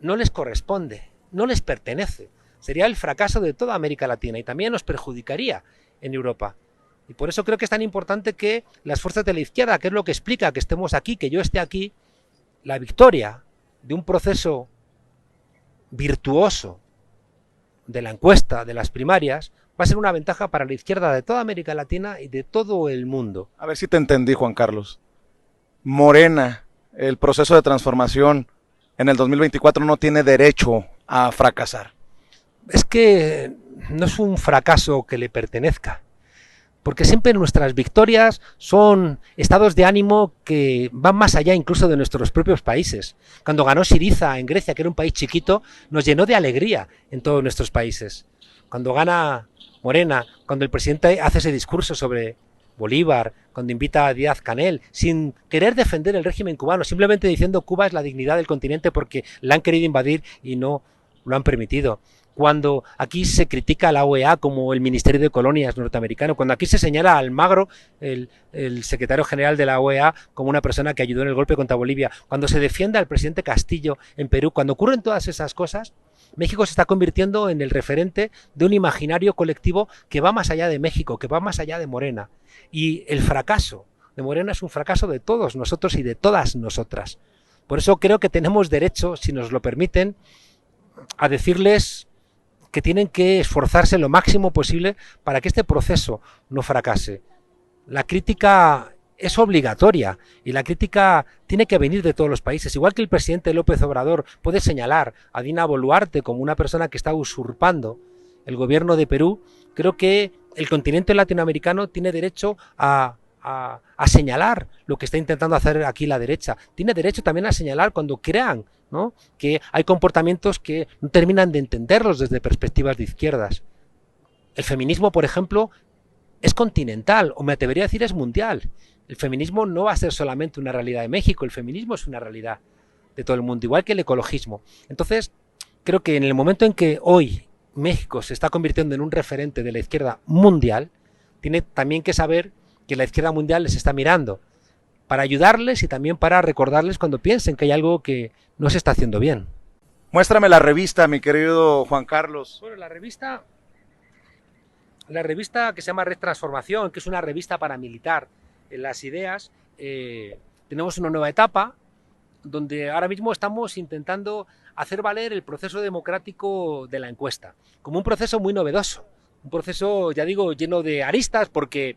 no les corresponde, no les pertenece. Sería el fracaso de toda América Latina y también nos perjudicaría en Europa. Y por eso creo que es tan importante que las fuerzas de la izquierda, que es lo que explica que estemos aquí, que yo esté aquí, la victoria de un proceso virtuoso de la encuesta, de las primarias, va a ser una ventaja para la izquierda de toda América Latina y de todo el mundo. A ver si te entendí, Juan Carlos. Morena, el proceso de transformación en el 2024 no tiene derecho a fracasar. Es que no es un fracaso que le pertenezca, porque siempre nuestras victorias son estados de ánimo que van más allá incluso de nuestros propios países. Cuando ganó Syriza en Grecia, que era un país chiquito, nos llenó de alegría en todos nuestros países. Cuando gana Morena, cuando el presidente hace ese discurso sobre Bolívar, cuando invita a Díaz-Canel, sin querer defender el régimen cubano, simplemente diciendo Cuba es la dignidad del continente porque la han querido invadir y no lo han permitido. Cuando aquí se critica a la OEA como el Ministerio de Colonias norteamericano, cuando aquí se señala a Almagro, el secretario general de la OEA, como una persona que ayudó en el golpe contra Bolivia, cuando se defiende al presidente Castillo en Perú, cuando ocurren todas esas cosas, México se está convirtiendo en el referente de un imaginario colectivo que va más allá de México, que va más allá de Morena. Y el fracaso de Morena es un fracaso de todos nosotros y de todas nosotras. Por eso creo que tenemos derecho, si nos lo permiten, a decirles que tienen que esforzarse lo máximo posible para que este proceso no fracase. La crítica es obligatoria y la crítica tiene que venir de todos los países. Igual que el presidente López Obrador puede señalar a Dina Boluarte como una persona que está usurpando el gobierno de Perú, creo que el continente latinoamericano tiene derecho a señalar lo que está intentando hacer aquí la derecha. Tiene derecho también a señalar cuando crean, ¿no?, que hay comportamientos que no terminan de entenderlos desde perspectivas de izquierdas. El feminismo, por ejemplo, es continental, o me atrevería a decir es mundial. El feminismo no va a ser solamente una realidad de México, el feminismo es una realidad de todo el mundo, igual que el ecologismo. Entonces, creo que en el momento en que hoy México se está convirtiendo en un referente de la izquierda mundial, tiene también que saber que la izquierda mundial les está mirando para ayudarles y también para recordarles cuando piensen que hay algo que no se está haciendo bien. Muéstrame la revista, mi querido Juan Carlos. Bueno, la revista que se llama Red Transformación, que es una revista paramilitar en las ideas, tenemos una nueva etapa donde ahora mismo estamos intentando hacer valer el proceso democrático de la encuesta, como un proceso muy novedoso, un proceso, ya digo, lleno de aristas, porque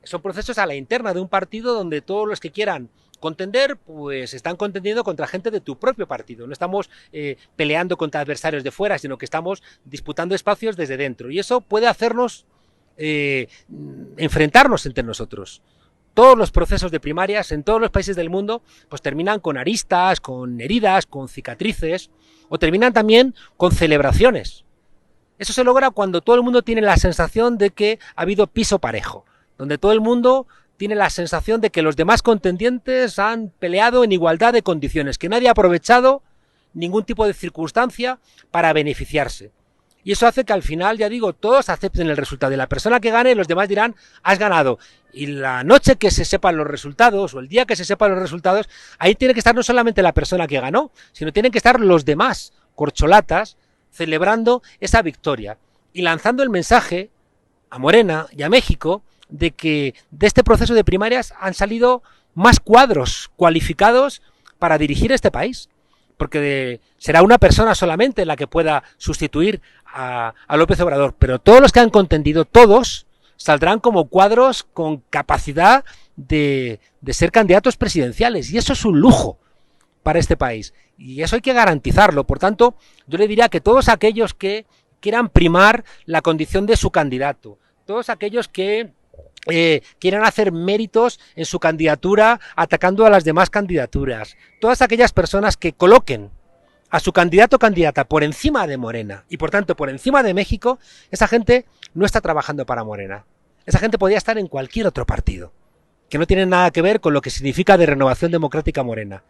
son procesos a la interna de un partido donde todos los que quieran contender, pues están contendiendo contra gente de tu propio partido. No estamos peleando contra adversarios de fuera, sino que estamos disputando espacios desde dentro. Y eso puede hacernos enfrentarnos entre nosotros. Todos los procesos de primarias en todos los países del mundo pues terminan con aristas, con heridas, con cicatrices, o terminan también con celebraciones. Eso se logra cuando todo el mundo tiene la sensación de que ha habido piso parejo, donde todo el mundo tiene la sensación de que los demás contendientes han peleado en igualdad de condiciones, que nadie ha aprovechado ningún tipo de circunstancia para beneficiarse. Y eso hace que al final, ya digo, todos acepten el resultado de la persona que gane, los demás dirán, has ganado. Y la noche que se sepan los resultados, o el día que se sepan los resultados, ahí tiene que estar no solamente la persona que ganó, sino tienen que estar los demás corcholatas celebrando esa victoria y lanzando el mensaje a Morena y a México de que de este proceso de primarias han salido más cuadros cualificados para dirigir este país, porque será una persona solamente la que pueda sustituir a López Obrador, pero todos los que han contendido, todos saldrán como cuadros con capacidad de ser candidatos presidenciales, y eso es un lujo para este país, y eso hay que garantizarlo. Por tanto, yo le diría que todos aquellos que quieran primar la condición de su candidato, todos aquellos que quieran hacer méritos en su candidatura atacando a las demás candidaturas, todas aquellas personas que coloquen a su candidato o candidata por encima de Morena y por tanto por encima de México, esa gente no está trabajando para Morena. Esa gente podría estar en cualquier otro partido, que no tiene nada que ver con lo que significa de Renovación Democrática Morena.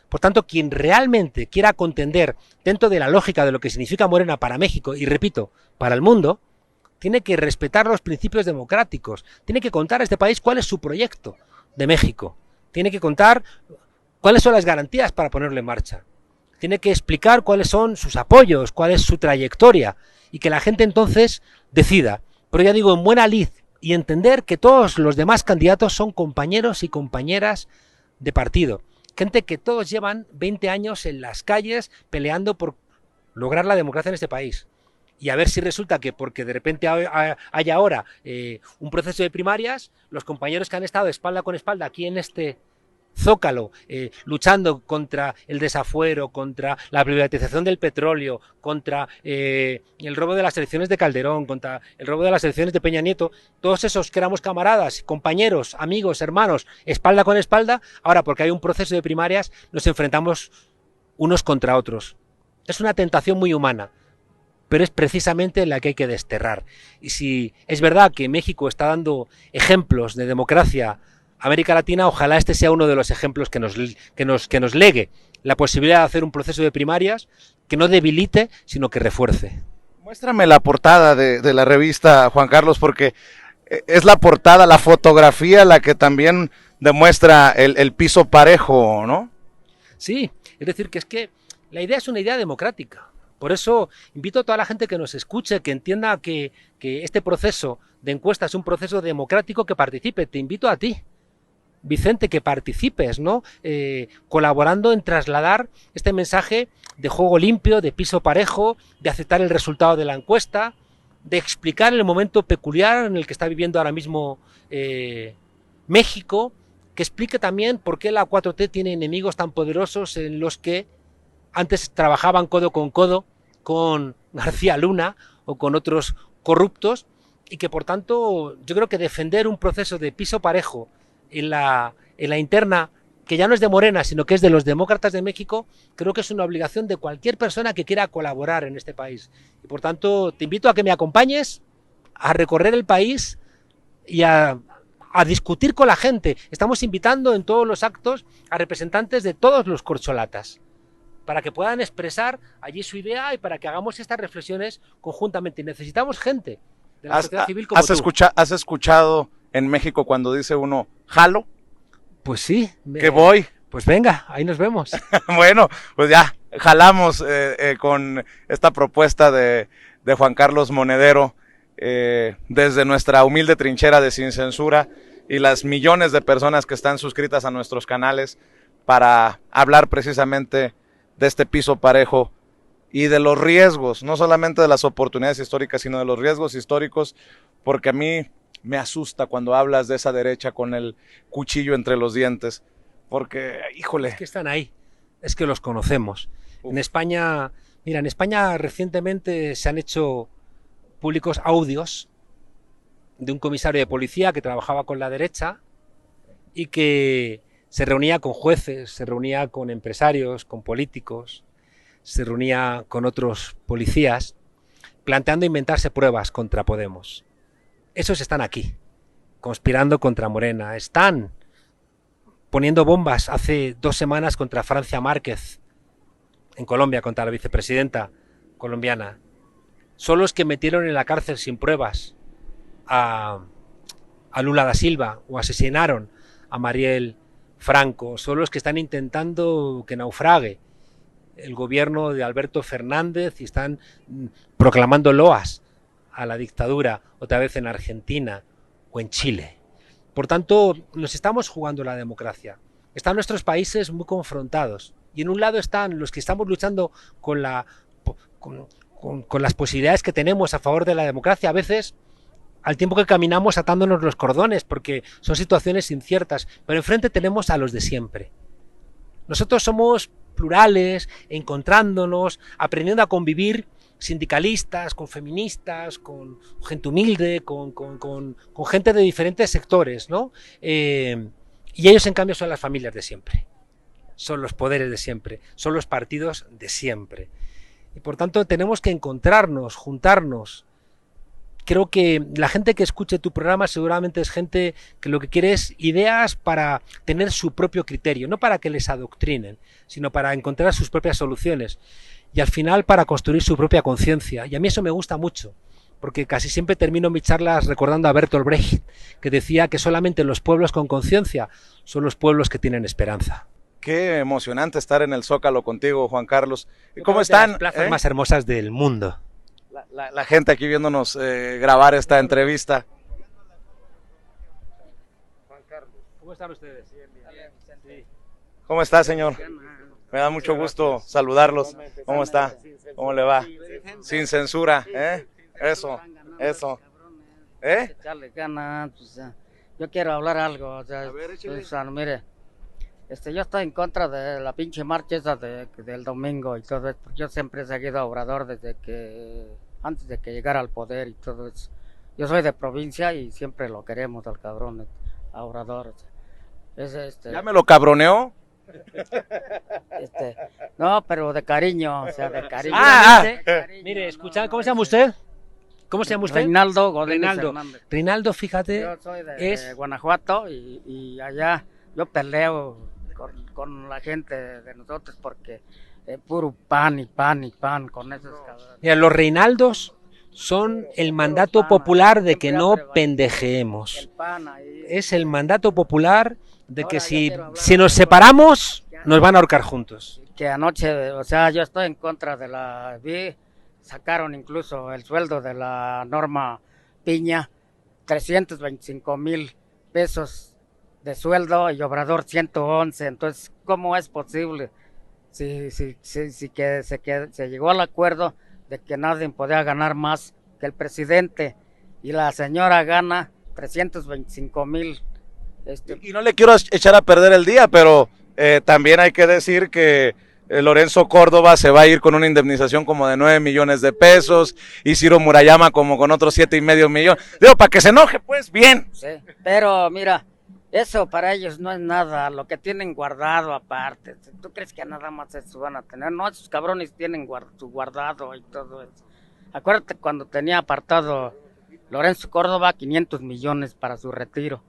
Por tanto, quien realmente quiera contender dentro de la lógica de lo que significa Morena para México y, repito, para el mundo, tiene que respetar los principios democráticos, tiene que contar a este país cuál es su proyecto de México, tiene que contar cuáles son las garantías para ponerlo en marcha, tiene que explicar cuáles son sus apoyos, cuál es su trayectoria, y que la gente entonces decida. Pero ya digo, en buena lid, y entender que todos los demás candidatos son compañeros y compañeras de partido. Gente que todos llevan 20 años en las calles peleando por lograr la democracia en este país. Y a ver si resulta que porque de repente hay ahora un proceso de primarias, los compañeros que han estado espalda con espalda aquí en este Zócalo, luchando contra el desafuero, contra la privatización del petróleo, contra el robo de las elecciones de Calderón, contra el robo de las elecciones de Peña Nieto, todos esos que éramos camaradas, compañeros, amigos, hermanos, espalda con espalda, ahora porque hay un proceso de primarias nos enfrentamos unos contra otros. Es una tentación muy humana, pero es precisamente la que hay que desterrar. Y si es verdad que México está dando ejemplos de democracia a América Latina, ojalá este sea uno de los ejemplos que nos legue la posibilidad de hacer un proceso de primarias que no debilite, sino que refuerce. Muéstrame la portada de la revista, Juan Carlos, porque es la portada, la fotografía la que también demuestra el piso parejo, ¿no? Sí, es decir, que es que la idea es una idea democrática. Por eso invito a toda la gente que nos escuche, que entienda que este proceso de encuesta es un proceso democrático, que participe. Te invito a ti, Vicente, que participes, ¿no? Colaborando en trasladar este mensaje de juego limpio, de piso parejo, de aceptar el resultado de la encuesta, de explicar el momento peculiar en el que está viviendo ahora mismo México, que explique también por qué la 4T tiene enemigos tan poderosos en los que antes trabajaban codo con García Luna o con otros corruptos, y que por tanto yo creo que defender un proceso de piso parejo en la interna, que ya no es de Morena, sino que es de los demócratas de México, creo que es una obligación de cualquier persona que quiera colaborar en este país. Y por tanto te invito a que me acompañes a recorrer el país y a discutir con la gente. Estamos invitando en todos los actos a representantes de todos los corcholatas, para que puedan expresar allí su idea y para que hagamos estas reflexiones conjuntamente. Y necesitamos gente de la sociedad civil como tú. ¿Has escuchado en México cuando dice uno, jalo? Pues sí. Que voy. Pues venga, ahí nos vemos. Bueno, pues ya, jalamos con esta propuesta de Juan Carlos Monedero, desde nuestra humilde trinchera de Sin Censura y las millones de personas que están suscritas a nuestros canales, para hablar precisamente de este piso parejo y de los riesgos, no solamente de las oportunidades históricas, sino de los riesgos históricos, porque a mí me asusta cuando hablas de esa derecha con el cuchillo entre los dientes, porque, híjole. Es que están ahí, es que los conocemos. En España, mira, en España recientemente se han hecho públicos audios de un comisario de policía que trabajaba con la derecha y que se reunía con jueces, se reunía con empresarios, con políticos, se reunía con otros policías, planteando inventarse pruebas contra Podemos. Esos están aquí, conspirando contra Morena. Están poniendo bombas hace 2 semanas contra Francia Márquez, en Colombia, contra la vicepresidenta colombiana. Son los que metieron en la cárcel sin pruebas a Lula da Silva, o asesinaron a Marielle Franco. Son los que están intentando que naufrague el gobierno de Alberto Fernández y están proclamando loas a la dictadura, otra vez en Argentina o en Chile. Por tanto, nos estamos jugando la democracia. Están nuestros países muy confrontados, y en un lado están los que estamos luchando con las posibilidades que tenemos a favor de la democracia, a veces al tiempo que caminamos atándonos los cordones, porque son situaciones inciertas, pero enfrente tenemos a los de siempre. Nosotros somos plurales, encontrándonos, aprendiendo a convivir, sindicalistas, con feministas, con gente humilde, con gente de diferentes sectores, ¿no? Y ellos, en cambio, son las familias de siempre, son los poderes de siempre, son los partidos de siempre. Y por tanto tenemos que encontrarnos, juntarnos. Creo que la gente que escuche tu programa seguramente es gente que lo que quiere es ideas para tener su propio criterio, no para que les adoctrinen, sino para encontrar sus propias soluciones y al final para construir su propia conciencia. Y a mí eso me gusta mucho, porque casi siempre termino mis charlas recordando a Bertolt Brecht, que decía que solamente los pueblos con conciencia son los pueblos que tienen esperanza. Qué emocionante estar en el Zócalo contigo, Juan Carlos. ¿Cómo están? Las plazas más hermosas del mundo. La gente aquí viéndonos grabar esta entrevista. Juan Carlos, ¿cómo están ustedes? Bien. Sí. ¿Cómo está, señor? Me da mucho gusto saludarlos. ¿Cómo está? ¿Cómo le va? Sin censura, ¿eh? Eso. Echarle ganas, pues, yo quiero hablar algo, o sea, mire, yo estoy en contra de la pinche marcha esa del domingo y todo eso. Yo siempre he seguido a Obrador antes de que llegara al poder y todo eso. Yo soy de provincia y siempre lo queremos al cabrón, a Obrador. ¿Ya me lo cabroneó? No, pero de cariño, o sea, de cariño. Mire, escucha, ¿cómo se llama usted? ¿Cómo se llama usted? Reinaldo Godínez Hernández. Reinaldo, fíjate. Yo soy de Guanajuato y allá yo peleo con la gente de nosotros porque puro pan y pan con esos cabrones. Mira, los Reinaldos son el mandato popular de que no pendejeemos. Es el mandato popular de que si nos separamos, nos van a ahorcar juntos. Que anoche, o sea, yo estoy en contra sacaron incluso el sueldo de la Norma Piña, 325,000 pesos de sueldo y Obrador 111, entonces, ¿cómo es posible? Si se llegó al acuerdo de que nadie podía ganar más que el presidente y la señora gana 325,000. Y no le quiero echar a perder el día, pero también hay que decir que Lorenzo Córdoba se va a ir con una indemnización como de 9 millones de pesos y Ciro Murayama como con otros 7,5 millones. Digo, para que se enoje, pues, bien. Sí, pero mira, eso para ellos no es nada, lo que tienen guardado aparte. ¿Tú crees que nada más eso van a tener? No, esos cabrones tienen su guardado y todo eso. Acuérdate cuando tenía apartado Lorenzo Córdoba 500 millones para su retiro,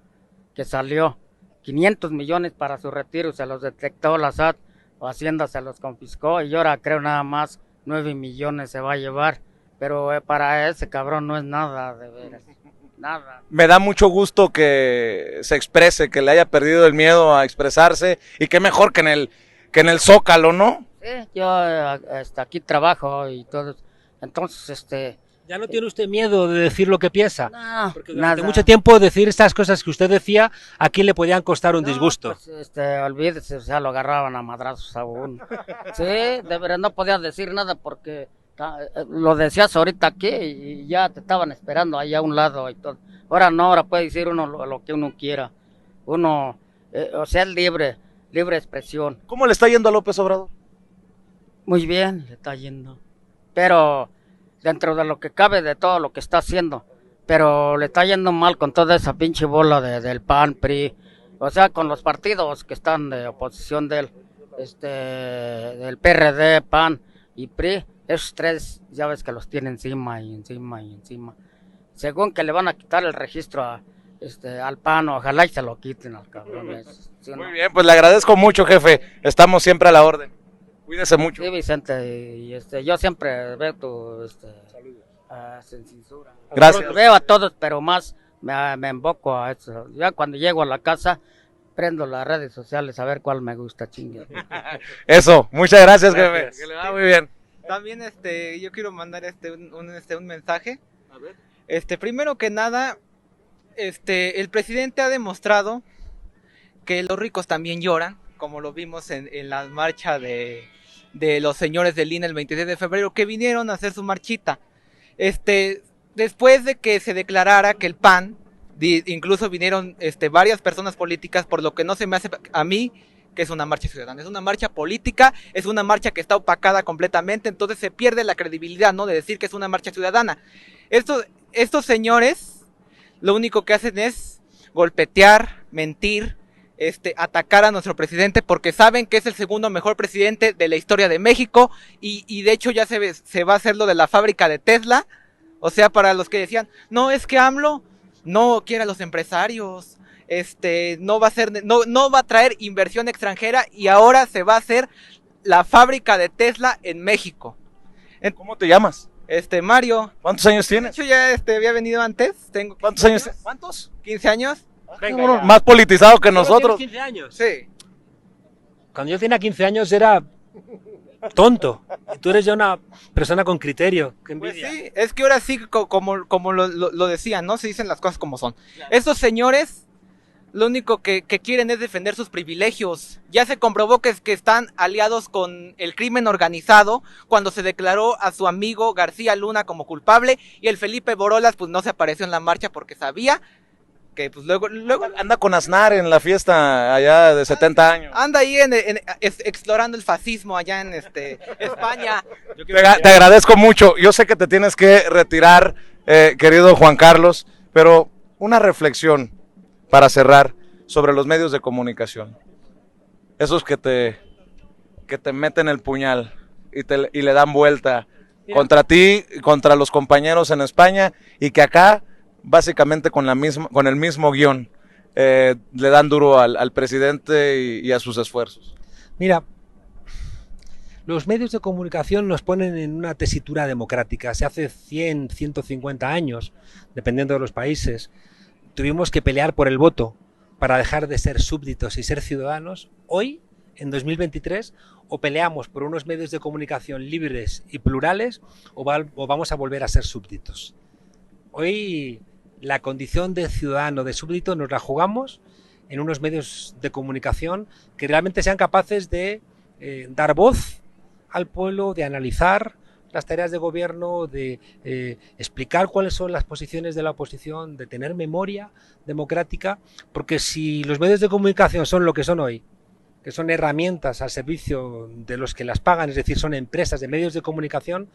que salió 500 millones para su retiro, se los detectó la SAT, o Hacienda se los confiscó y ahora creo nada más 9 millones se va a llevar, pero para ese cabrón no es nada, de veras, nada. Me da mucho gusto que se exprese, que le haya perdido el miedo a expresarse y qué mejor que en el Zócalo, ¿no? Sí, yo aquí trabajo y todo, entonces ¿Ya no tiene usted miedo de decir lo que piensa? No, porque durante mucho tiempo decir estas cosas que usted decía, aquí le podían costar un disgusto. Pues, olvídese, o sea, lo agarraban a madrazos a uno. Sí, de verdad no podías decir nada porque lo decías ahorita aquí y ya te estaban esperando ahí a un lado y todo. Ahora no, ahora puede decir uno lo que uno quiera. Uno, o sea, es libre expresión. ¿Cómo le está yendo a López Obrador? Muy bien, le está yendo. Pero dentro de lo que cabe de todo lo que está haciendo, pero le está yendo mal con toda esa pinche bola del PAN, PRI, o sea, con los partidos que están de oposición del PRD, PAN y PRI, esos tres ya ves que los tiene encima y encima y encima. Según que le van a quitar el registro al PAN, ojalá y se lo quiten al cabrón. ¿Sí, no? Muy bien, pues le agradezco mucho, jefe, estamos siempre a la orden. Cuídese mucho. Sí, Vicente, y yo siempre veo tu sin censura. Gracias. Veo a todos, pero más me invoco a eso. Ya cuando llego a la casa, prendo las redes sociales a ver cuál me gusta, chingue. Eso, muchas gracias, jefe. Que le va muy bien. También yo quiero mandar un mensaje. A ver. Primero que nada, el presidente ha demostrado que los ricos también lloran, como lo vimos en la marcha de los señores del INE el 26 de febrero, que vinieron a hacer su marchita. Después de que se declarara que el PAN, incluso vinieron varias personas políticas, por lo que no se me hace a mí que es una marcha ciudadana, es una marcha política, es una marcha que está opacada completamente, entonces se pierde la credibilidad, ¿no?, de decir que es una marcha ciudadana. Estos señores lo único que hacen es golpetear, mentir, atacar a nuestro presidente porque saben que es el segundo mejor presidente de la historia de México y de hecho ya se va a hacer lo de la fábrica de Tesla. O sea, para los que decían, no, es que AMLO no quiere a los empresarios, no va a traer inversión extranjera y ahora se va a hacer la fábrica de Tesla en México. ¿Cómo te llamas? Mario. ¿Cuántos años De tienes? hecho, ya había venido antes. Tengo ¿Cuántos años tienes? ¿Cuántos? 15 años. Venga, ya. Más politizado que ¿Solo nosotros. tienes 15 años? Sí. Cuando yo tenía 15 años era tonto. Y tú eres ya una persona con criterio. Qué Pues envidia. sí, es que ahora sí, como lo decían, ¿no? Se dicen las cosas como son. Estos señores lo único que quieren es defender sus privilegios. Ya se comprobó que están aliados con el crimen organizado cuando se declaró a su amigo García Luna como culpable y el Felipe Borolas pues no se apareció en la marcha porque sabía que pues luego Anda con Aznar en la fiesta allá de 70 años. anda ahí explorando el fascismo allá en España. Te agradezco mucho. Yo sé que te tienes que retirar, querido Juan Carlos, pero una reflexión para cerrar sobre los medios de comunicación. Esos que te meten el puñal y le dan vuelta contra ti, contra los compañeros en España, y que acá, básicamente con el mismo guión, le dan duro al presidente y a sus esfuerzos. Mira, los medios de comunicación nos ponen en una tesitura democrática. Se hace 100, 150 años, dependiendo de los países, tuvimos que pelear por el voto para dejar de ser súbditos y ser ciudadanos. Hoy, en 2023, o peleamos por unos medios de comunicación libres y plurales o vamos a volver a ser súbditos. Hoy la condición de ciudadano, de súbdito, nos la jugamos en unos medios de comunicación que realmente sean capaces de dar voz al pueblo, de analizar las tareas de gobierno, de explicar cuáles son las posiciones de la oposición, de tener memoria democrática, porque si los medios de comunicación son lo que son hoy, que son herramientas al servicio de los que las pagan, es decir, son empresas de medios de comunicación,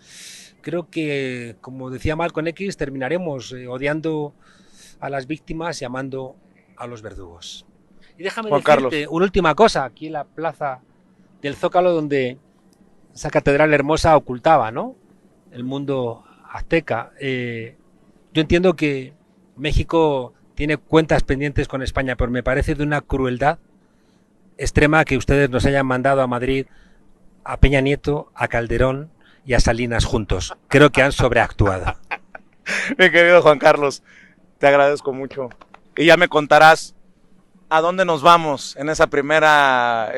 creo que, como decía Malcolm X, terminaremos odiando a las víctimas y amando a los verdugos. Y déjame Juan decirte Carlos, una última cosa, aquí en la plaza del Zócalo, donde esa catedral hermosa ocultaba, ¿no?, el mundo azteca. Yo entiendo que México tiene cuentas pendientes con España, pero me parece de una crueldad extrema que ustedes nos hayan mandado a Madrid a Peña Nieto, a Calderón y a Salinas juntos. Creo que han sobreactuado. mi querido Juan Carlos, te agradezco mucho. Y ya me contarás a dónde nos vamos en esa primera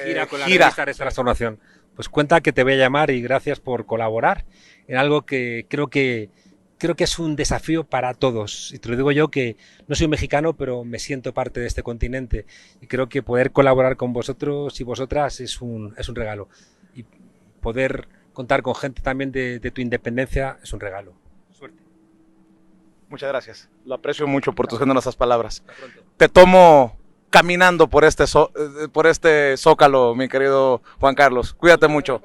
Gira con la revista de Transformación. Pues cuenta que te voy a llamar y gracias por colaborar en algo que creo que es un desafío para todos. Y te lo digo yo, que no soy mexicano, pero me siento parte de este continente. Y creo que poder colaborar con vosotros y vosotras es un regalo. Y poder contar con gente también de tu independencia es un regalo. Suerte. Muchas gracias. Lo aprecio mucho por tus generosas palabras. Te tomo caminando por este zócalo, mi querido Juan Carlos. Cuídate mucho.